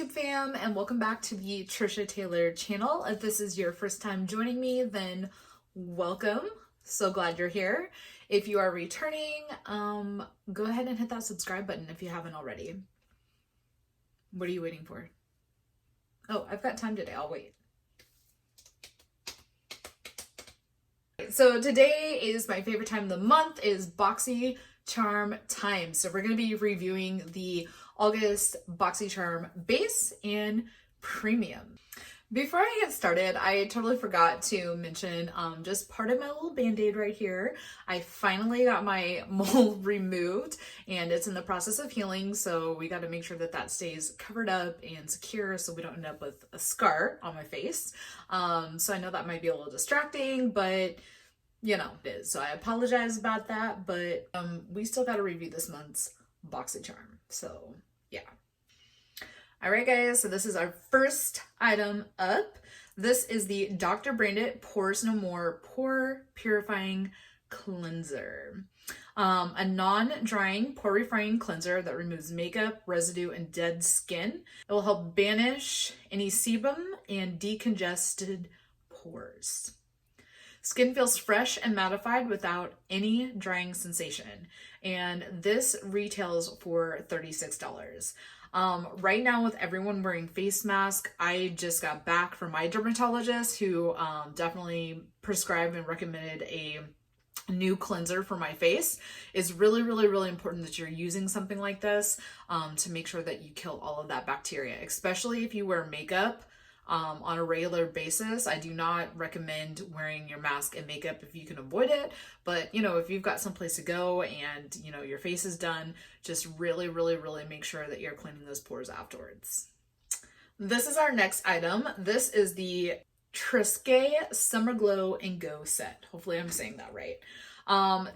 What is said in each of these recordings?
YouTube fam, and welcome back to the Trisha Taylor channel. If this is your first time joining me, then welcome. So glad you're here. If you are returning, go ahead and hit that subscribe button if you haven't already. What are you waiting for? Oh, I've got time today. I'll wait. So today is my favorite time of the month, is Boxycharm time. So we're going to be reviewing the August Boxycharm Base and Premium. Before I get started, I totally forgot to mention just part of my little band-aid right here. I finally got my mole removed and it's in the process of healing, so we got to make sure that that stays covered up and secure so we don't end up with a scar on my face. So I know that might be a little distracting, but you know, it is. So I apologize about that, but we still got to review this month's Boxycharm. So yeah. All right, guys. So this is our first item up. This is the Dr. Branded Pores No More Pore Purifying Cleanser. A non-drying pore refining cleanser that removes makeup, residue, and dead skin. It will help banish any sebum and decongested pores. Skin feels fresh and mattified without any drying sensation. And this retails for $36. Right now, with everyone wearing face masks, I just got back from my dermatologist who definitely prescribed and recommended a new cleanser for my face. It's really, really, really important that you're using something like this to make sure that you kill all of that bacteria, especially if you wear makeup on a regular basis. I do not recommend wearing your mask and makeup if you can avoid it, but you know, if you've got someplace to go and you know your face is done, just really, really, really make sure that you're cleaning those pores afterwards. This is our next item. This is the Trisca Summer Glow and Go set. Hopefully I'm saying that right.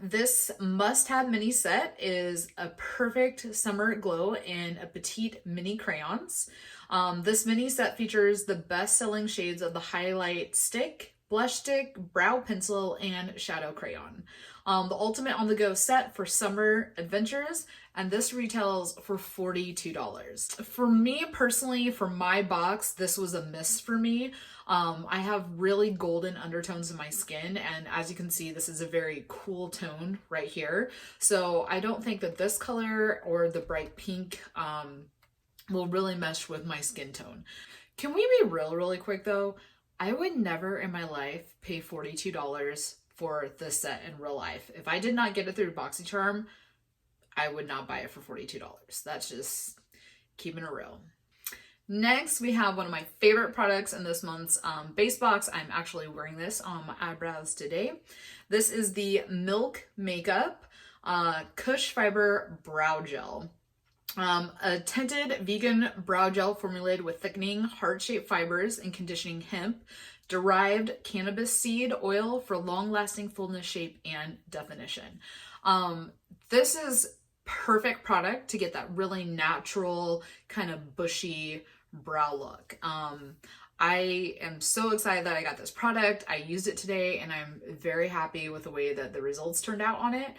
This must-have mini set is a perfect summer glow in a petite mini crayons. This mini set features the best-selling shades of the highlight stick, blush stick, brow pencil, and shadow crayon. The ultimate on-the-go set for summer adventures, and this retails for $42. For me personally, for my box, this was a miss for me. I have really golden undertones in my skin, and as you can see, this is a very cool tone right here. So I don't think that this color or the bright pink will really mesh with my skin tone. Can we be real really quick though? I would never in my life pay $42 for this set in real life. If I did not get it through Boxycharm, I would not buy it for $42. That's just keeping it real. Next, we have one of my favorite products in this month's base box. I'm actually wearing this on my eyebrows today. This is the Milk Makeup Kush Fiber Brow Gel. A tinted vegan brow gel formulated with thickening heart-shaped fibers and conditioning hemp derived cannabis seed oil for long-lasting fullness, shape, and definition. This is perfect product to get that really natural kind of bushy brow look. I am so excited that I got this product. I used it today and I'm very happy with the way that the results turned out on it.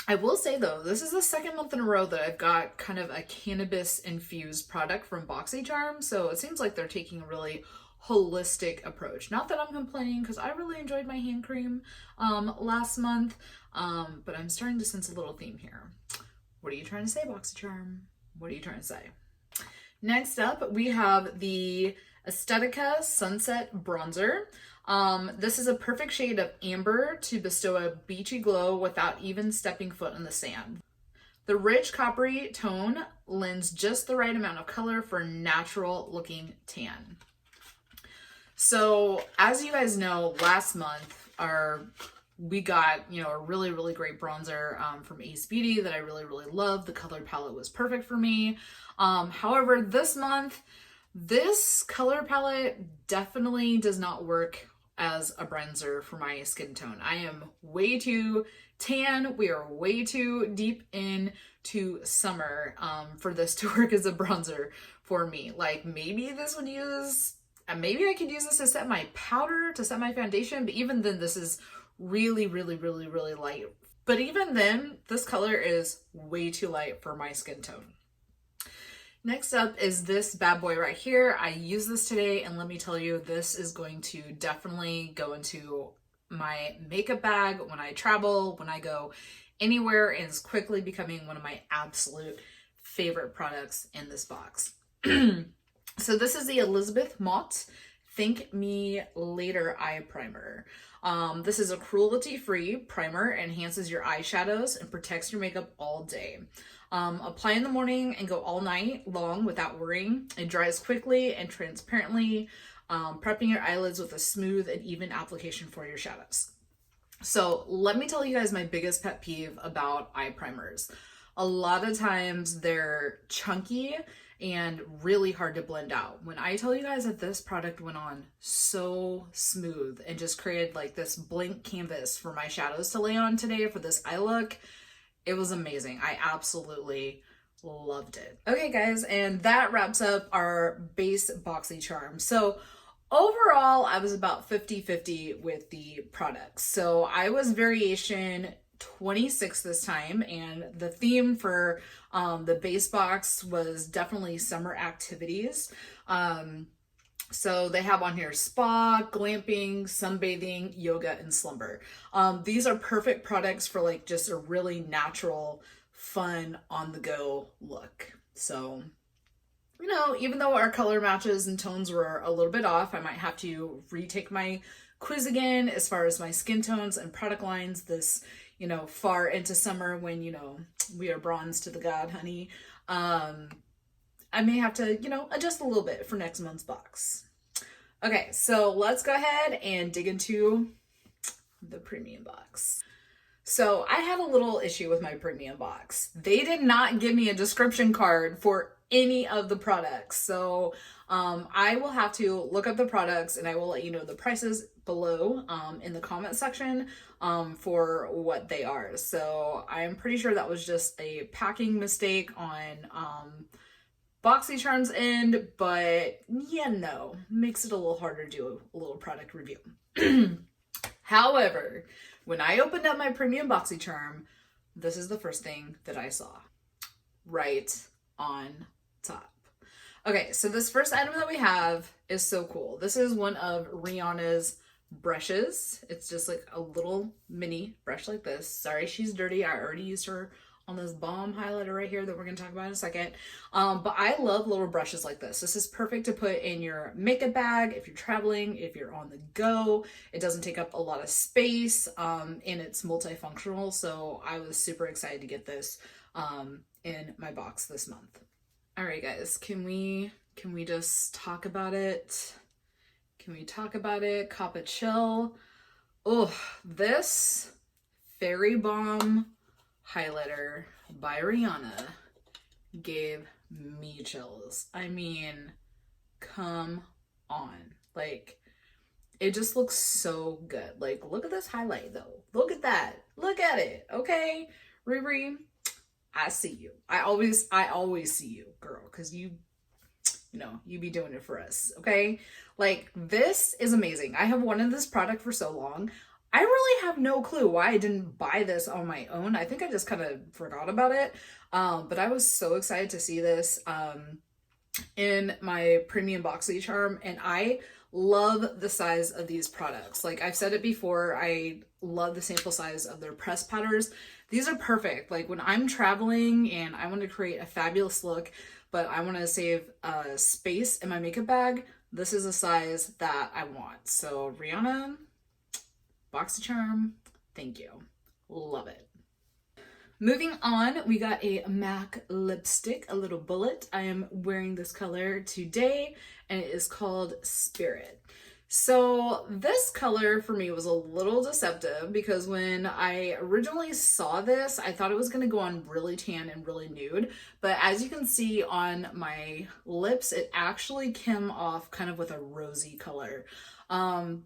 I will say though, this is the second month in a row that I've got kind of a cannabis infused product from Boxycharm. So it seems like they're taking a really holistic approach. Not that I'm complaining, because I really enjoyed my hand cream last month, but I'm starting to sense a little theme here. What are you trying to say, Boxycharm? What are you trying to say? Next up, we have the Estetica Sunset Bronzer. This is a perfect shade of amber to bestow a beachy glow without even stepping foot in the sand. The rich coppery tone lends just the right amount of color for a natural looking tan. So as you guys know, last month we got, you know, a really, really great bronzer from Ace Beauty that I really, really loved. The color palette was perfect for me. However, this month, this color palette definitely does not work as a bronzer for my skin tone. I am way too tan. We are way too deep into summer for this to work as a bronzer for me. Like maybe this would use, maybe I could use this to set my powder, to set my foundation, but even then this is really, really, really, really light. But even then, this color is way too light for my skin tone. Next up is this bad boy right here. I use this today, and let me tell you, this is going to definitely go into my makeup bag when I travel, when I go anywhere, and is quickly becoming one of my absolute favorite products in this box. So this is the Elizabeth Mott Thank Me Later Eye Primer. This is a cruelty-free primer, enhances your eyeshadows and protects your makeup all day. Apply in the morning and go all night long without worrying. It dries quickly and transparently, prepping your eyelids with a smooth and even application for your shadows. So let me tell you guys my biggest pet peeve about eye primers. A lot of times they're chunky and really hard to blend out. When I tell you guys that this product went on so smooth and just created like this blank canvas for my shadows to lay on today for this eye look, it was amazing. I absolutely loved it. Okay guys, and that wraps up our base Boxycharm. So overall, I was about 50-50 with the products. So I was variation 26 this time, and the theme for the base box was definitely summer activities. So they have on here spa, glamping, sunbathing, yoga, and slumber. These are perfect products for like just a really natural, fun, on-the-go look. So, you know, even though our color matches and tones were a little bit off, I might have to retake my quiz again as far as my skin tones and product lines this, you know, far into summer when, you know, we are bronze to the god, honey. I may have to, you know, adjust a little bit for next month's box. Okay, so let's go ahead and dig into the premium box. So I had a little issue with my premium box. They did not give me a description card for any of the products. So I will have to look up the products, and I will let you know the prices below in the comment section for what they are. So I'm pretty sure that was just a packing mistake on Boxycharm's end, but yeah, no, makes it a little harder to do a little product review. However, when I opened up my premium Boxycharm, this is the first thing that I saw right on top. Okay, so this first item that we have is so cool. This is one of Rihanna's brushes. It's just like a little mini brush like this. Sorry, she's dirty. I already used her on this bomb highlighter right here that we're going to talk about in a second. But I love little brushes like this. This is perfect to put in your makeup bag if you're traveling, if you're on the go. It doesn't take up a lot of space, and it's multifunctional. So I was super excited to get this in my box this month. All right, guys, can we just talk about it? Can we talk about it? Cop a chill. Oh, this Fairy Bomb highlighter by Rihanna gave me chills. I mean, come on. Like, it just looks so good. Like, look at this highlight though. Look at that. Look at it. Okay, Riri, I see you. I always see you, girl, because you know, you be doing it for us, okay? Like, this is amazing. I have wanted this product for so long. I really have no clue why I didn't buy this on my own. I think I just kind of forgot about it. But I was so excited to see this in my premium Boxycharm, and I love the size of these products. Like I've said it before, I love the sample size of their press powders. These are perfect. Like when I'm traveling and I want to create a fabulous look, but I want to save space in my makeup bag, this is a size that I want. So Rihanna, Boxycharm, thank you. Love it. Moving on, we got a MAC lipstick, a little bullet. I am wearing this color today, and it is called Spirit. So this color for me was a little deceptive because when I originally saw this, I thought it was going to go on really tan and really nude. But as you can see on my lips, it actually came off kind of with a rosy color,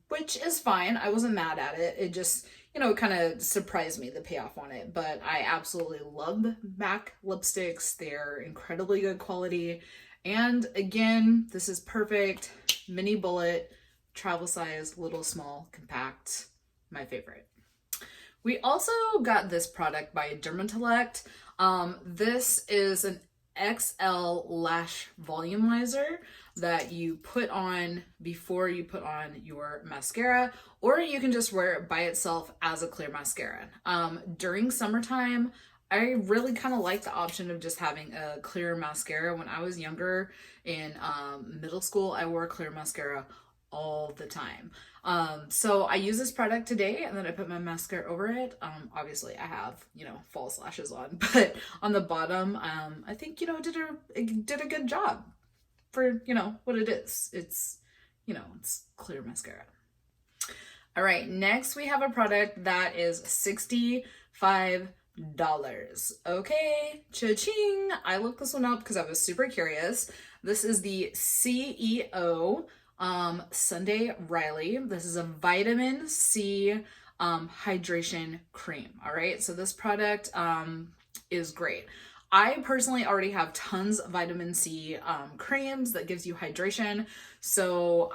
which is fine. I wasn't mad at it. It just, you know, kind of surprised me, the payoff on it. But I absolutely love MAC lipsticks. They're incredibly good quality. And again, this is perfect. Mini bullet. Travel size, little, small, compact, my favorite. We also got this product by Dermatolect. This is an XL Lash Volumizer that you put on before you put on your mascara, or you can just wear it by itself as a clear mascara. During summertime, I really kind of like the option of just having a clear mascara. When I was younger in middle school, I wore clear mascara all the time. So I use this product today, and then I put my mascara over it. Obviously I have, false lashes on, but on the bottom, I think, did a good job for, what it is. It's clear mascara. All right, next we have a product that is $65. Okay, cha-ching. I looked this one up because I was super curious. This is the CEO Sunday Riley. This is a vitamin C hydration cream. All right, so this product is great. I personally already have tons of vitamin C creams that gives you hydration, so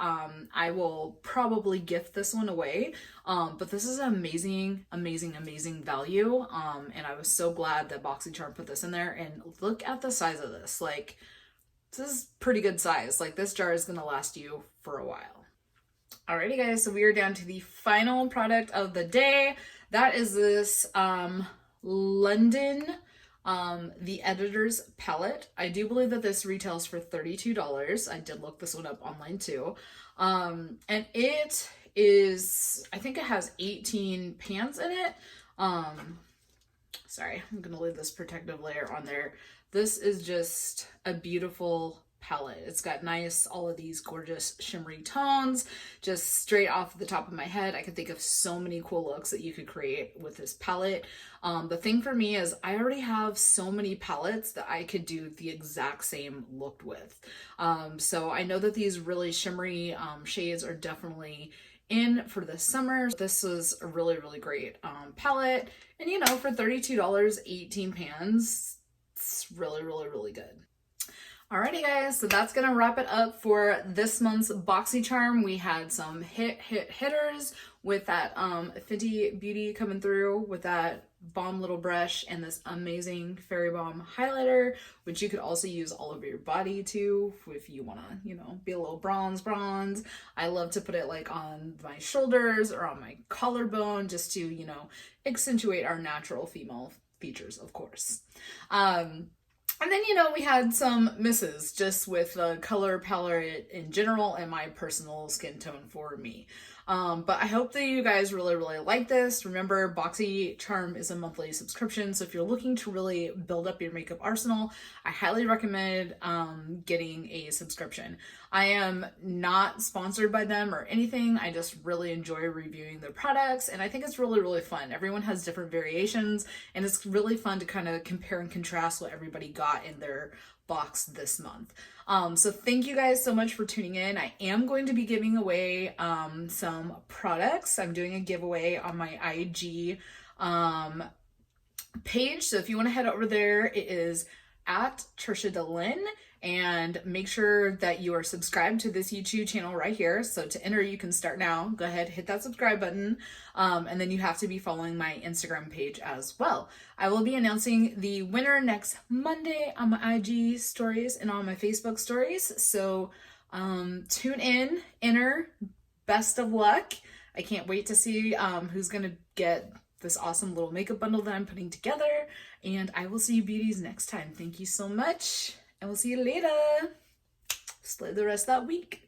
I will probably gift this one away. But this is amazing value, and I was so glad that Boxycharm put this in there. And look at the size of this. Like, this is pretty good size. Like, this jar is gonna last you for a while. Alrighty guys, so we are down to the final product of the day. That is this London The Editor's Palette. I do believe that this retails for $32. I did look this one up online too. And it is, I think it has 18 pans in it. Sorry, I'm gonna leave this protective layer on there. This is just a beautiful palette. It's got all of these gorgeous shimmery tones. Just straight off the top of my head, I could think of so many cool looks that you could create with this palette. The thing for me is I already have so many palettes that I could do the exact same look with. So I know that these really shimmery shades are definitely in for the summer. This was a really great palette, and for $32, 18 pans, it's really good. Alrighty guys, so that's gonna wrap it up for this month's Boxycharm. We had some hitters with that Fenty Beauty coming through with that bomb little brush and this amazing Fairy Bomb highlighter, which you could also use all over your body too if you want to, be a little bronze. I love to put it like on my shoulders or on my collarbone just to, accentuate our natural female features, of course. And then, we had some misses just with the color palette in general and my personal skin tone for me. But I hope that you guys really like this. Remember, Boxycharm is a monthly subscription, so if you're looking to really build up your makeup arsenal, I highly recommend getting a subscription. I am not sponsored by them or anything. I just really enjoy reviewing their products, and I think it's really fun. Everyone has different variations, and it's really fun to kind of compare and contrast what everybody got in their box this month. So thank you guys so much for tuning in. I am going to be giving away some products. I'm doing a giveaway on my IG page. So if you want to head over there, it is at Trisha and make sure that you are subscribed to this YouTube channel right here. So to enter, you can start now. Go ahead, hit that subscribe button. And then you have to be following my Instagram page as well. I will be announcing the winner next Monday on my IG stories and on my Facebook stories. So tune in, enter, best of luck. I can't wait to see who's gonna get this awesome little makeup bundle that I'm putting together. And I will see you beauties next time. Thank you so much. And we'll see you later. Slay the rest of that week.